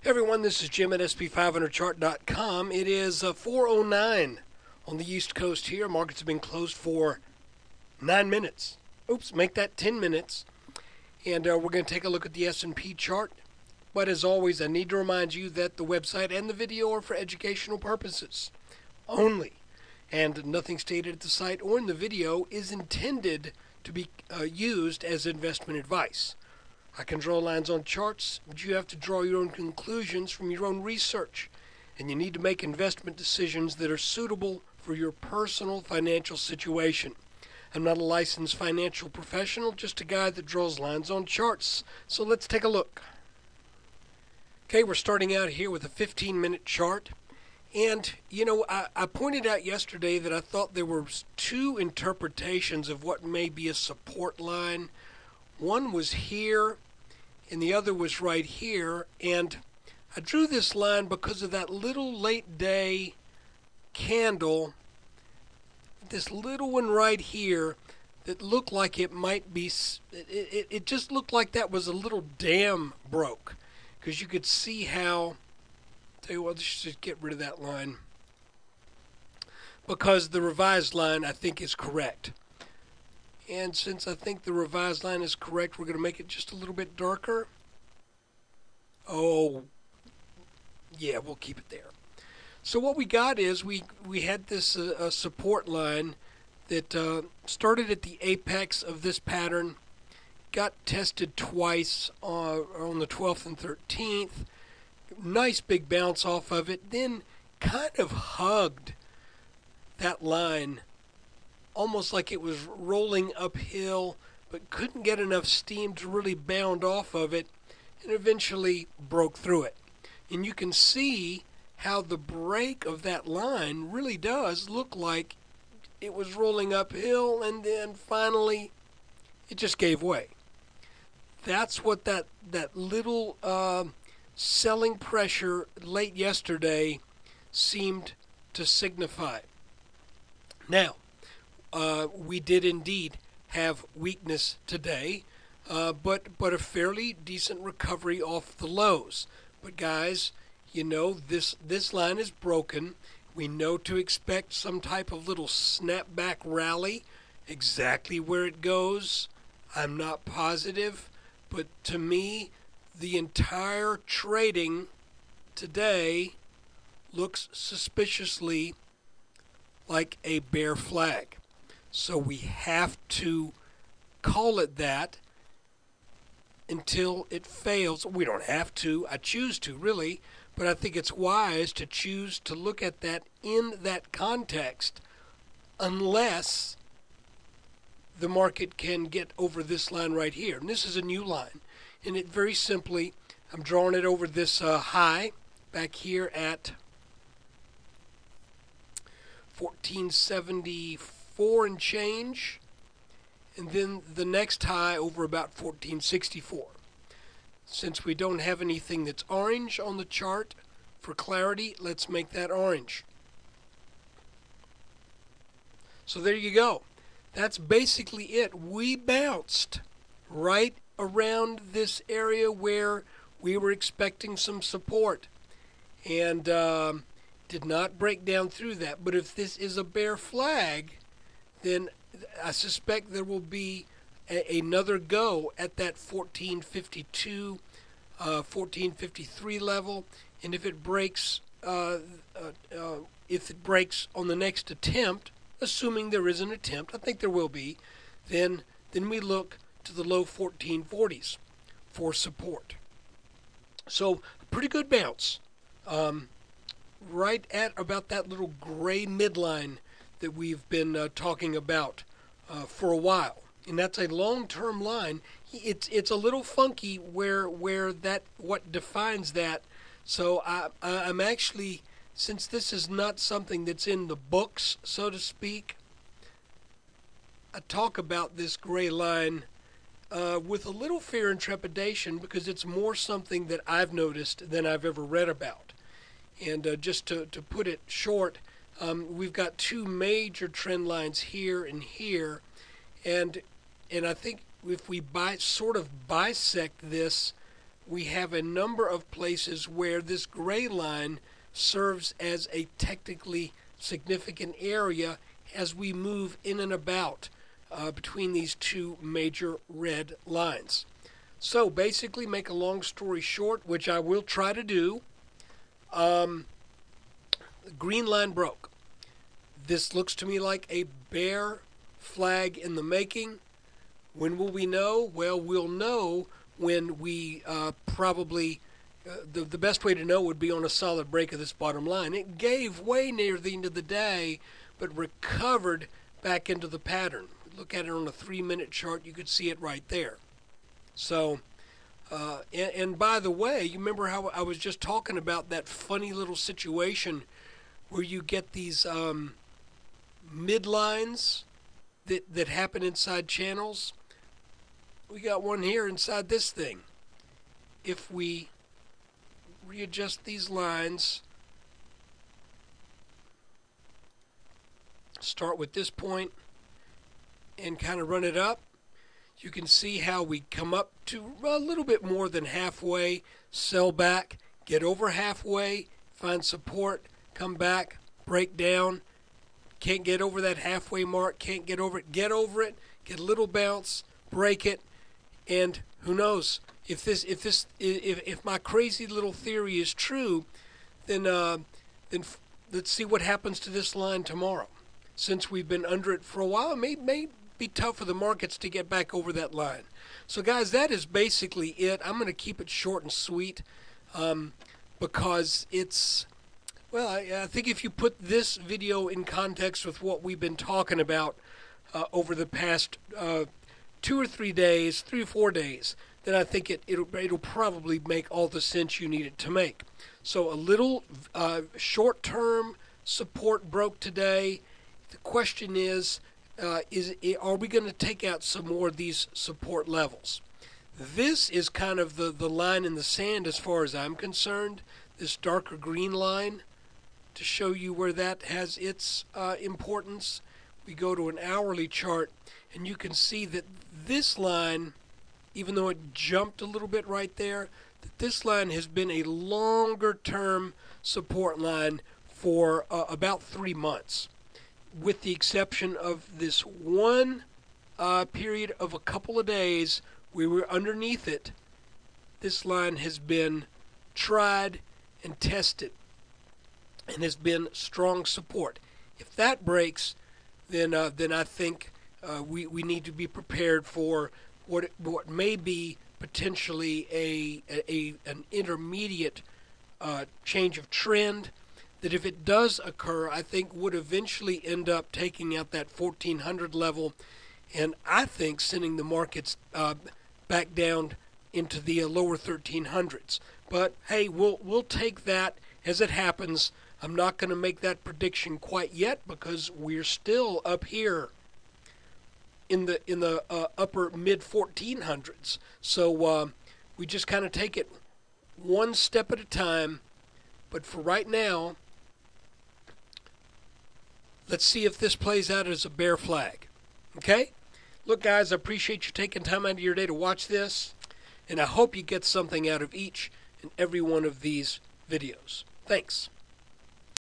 Hey everyone, this is Jim at SP500chart.com. It is 4:09 on the East Coast here. Markets have been closed for 9 minutes. Oops, make that 10 minutes. And we're going to take a look at the S&P chart. But as always, I need to remind you that the website and the video are for educational purposes only. And nothing stated at the site or in the video is intended to be used as investment advice. I can draw lines on charts, but you have to draw your own conclusions from your own research. And you need to make investment decisions that are suitable for your personal financial situation. I'm not a licensed financial professional, just a guy that draws lines on charts. So let's take a look. Okay, we're starting out here with a 15-minute chart. And, I pointed out yesterday that I thought there were two interpretations of what may be a support line. One was here, and the other was right here. And I drew this line because of that little late day candle, this little one right here that looked like it might be, it just looked like that was a little dam broke. Because you could see how, tell you what, let's just get rid of that line. Because the revised line, I think, is correct. And since I think the revised line is correct, we're going to make it just a little bit darker. Oh, yeah, we'll keep it there. So what we got is we had this support line that started at the apex of this pattern, got tested twice on the 12th and 13th. Nice big bounce off of it, then kind of hugged that line almost like it was rolling uphill, but couldn't get enough steam to really bound off of it, and eventually broke through it. And you can see how the break of that line really does look like it was rolling uphill, and then finally it just gave way. That's what that little selling pressure late yesterday seemed to signify. Now, we did indeed have weakness today, but a fairly decent recovery off the lows. But guys, this line is broken. We know to expect some type of little snapback rally. Exactly where it goes, I'm not positive. But to me, the entire trading today looks suspiciously like a bear flag. So we have to call it that until it fails. We don't have to. I choose to, really. But I think it's wise to choose to look at that in that context unless the market can get over this line right here. And this is a new line. And it very simply, I'm drawing it over this high back here at 1474 and change. And then the next high over about 1464. Since we don't have anything that's orange on the chart, for clarity, let's make that orange. So there you go. That's basically it. We bounced right around this area where we were expecting some support and did not break down through that. But if this is a bear flag, then I suspect there will be another go at that 1452, 1453 level. And if it breaks, on the next attempt, assuming there is an attempt, I think there will be, then we look to the low 1440s for support. So a pretty good bounce, right at about that little gray midline that we've been talking about for a while, and that's a long-term line. It's a little funky where that what defines that. So I'm actually, since this is not something that's in the books, so to speak, I talk about this gray line with a little fear and trepidation because it's more something that I've noticed than I've ever read about. And just to put it short, we've got two major trend lines here and here, and I think if we sort of bisect this we have a number of places where this gray line serves as a technically significant area as we move in and about between these two major red lines. So basically, make a long story short, which I will try to do, the green line broke. This looks to me like a bear flag in the making. When will we know? Well, we'll know when we the best way to know would be on a solid break of this bottom line. It gave way near the end of the day, but recovered back into the pattern. Look at it on a 3-minute chart, you could see it right there. So, and by the way, you remember how I was just talking about that funny little situation where you get these midlines that happen inside channels? We got one here inside this thing. If we readjust these lines, start with this point and kind of run it up, you can see how we come up to a little bit more than halfway, sell back, get over halfway, find support, come back, break down, can't get over that halfway mark, can't get over it, get a little bounce, break it, and who knows, if my crazy little theory is true, then let's see what happens to this line tomorrow. Since we've been under it for a while, it may be tough for the markets to get back over that line. So guys, that is basically it. I'm going to keep it short and sweet because it's, well, I think if you put this video in context with what we've been talking about over the past 2 or 3 days, 3 or 4 days, then I think it'll probably make all the sense you need it to make. So a little short-term support broke today. The question is are we going to take out some more of these support levels? This is kind of the line in the sand as far as I'm concerned, this darker green line, to show you where that has its importance. We go to an hourly chart, and you can see that this line, even though it jumped a little bit right there, that this line has been a longer-term support line for about 3 months, with the exception of this one period of a couple of days where we're underneath it. This line has been tried and tested and has been strong support. If that breaks, then I think we need to be prepared for what may be potentially an intermediate change of trend, that if it does occur, I think would eventually end up taking out that 1400 level, and I think sending the markets back down into the lower 1300s. But hey, we'll take that as it happens. I'm not going to make that prediction quite yet because we're still up here in the upper mid 1400s. So we just kind of take it one step at a time. But for right now, let's see if this plays out as a bear flag. Okay? Look, guys, I appreciate you taking time out of your day to watch this, and I hope you get something out of each and every one of these videos. Thanks.